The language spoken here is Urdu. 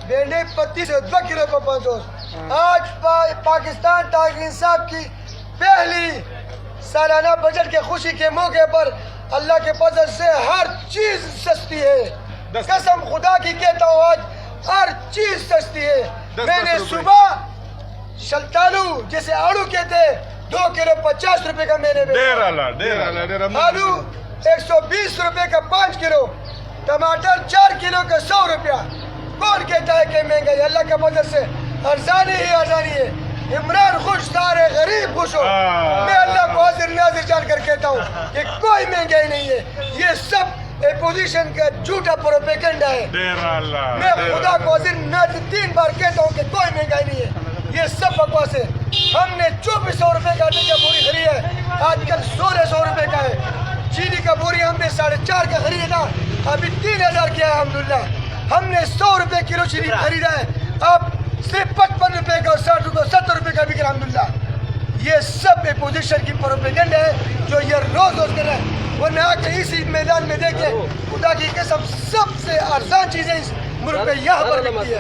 بھنڈی 25 سے 2 کلو پر 500. آج پاکستان تحریک انصاف کی پہلی سالانہ بجٹ کے خوشی کے موقع پر اللہ کے فضل سے ہر چیز سستی ہے. قسم خدا کی کہتا ہوں آج ہر چیز سستی ہے. میں نے صبح شلتالو جسے آلو کہتے 2 کلو 50 روپے کا میں نے آلو 120 روپے کا 5 کلو, ٹماٹر 4 کلو کا 100 روپیہ. کون کہتا ہے کہ مہنگائی؟ اللہ کے فضل سے ارزانی ہی ارزانی ہے. عمران خوش سارے غریب خوش ہو. میں اللہ کو حاضر ناظر جان کر کہتا ہوں کہ کوئی مہنگائی نہیں ہے. یہ سب اپوزیشن کا جھوٹا پروپیگنڈا ہے. میں خدا کو حاضر ناظر 3 بار کہتا ہوں کہ کوئی مہنگائی نہیں ہے. یہ سب بکواس ہے. ہم نے 2400 روپے کا آٹے کا بوری خرید ہے, آج کل 1600 روپے کا ہے. چینی کا بوری ہم نے 4.5 کا خریدا, ابھی 3000 کیا ہے الحمدللہ. ہم نے 100 روپے کلو چینی خریدا ہے, اب صرف 55 روپے کا اور 60 روپے 70 روپے کا بک رہا الحمدللہ. یہ سب اپوزیشن کی پروپیگنڈا ہے جو یہ روز کر رہا ہے. ورنہ آ کے اسی میدان میں دیکھیں, خدا کی قسم سب سے ارزان چیزیں اس ملک میں یہاں پر ملتی ہے.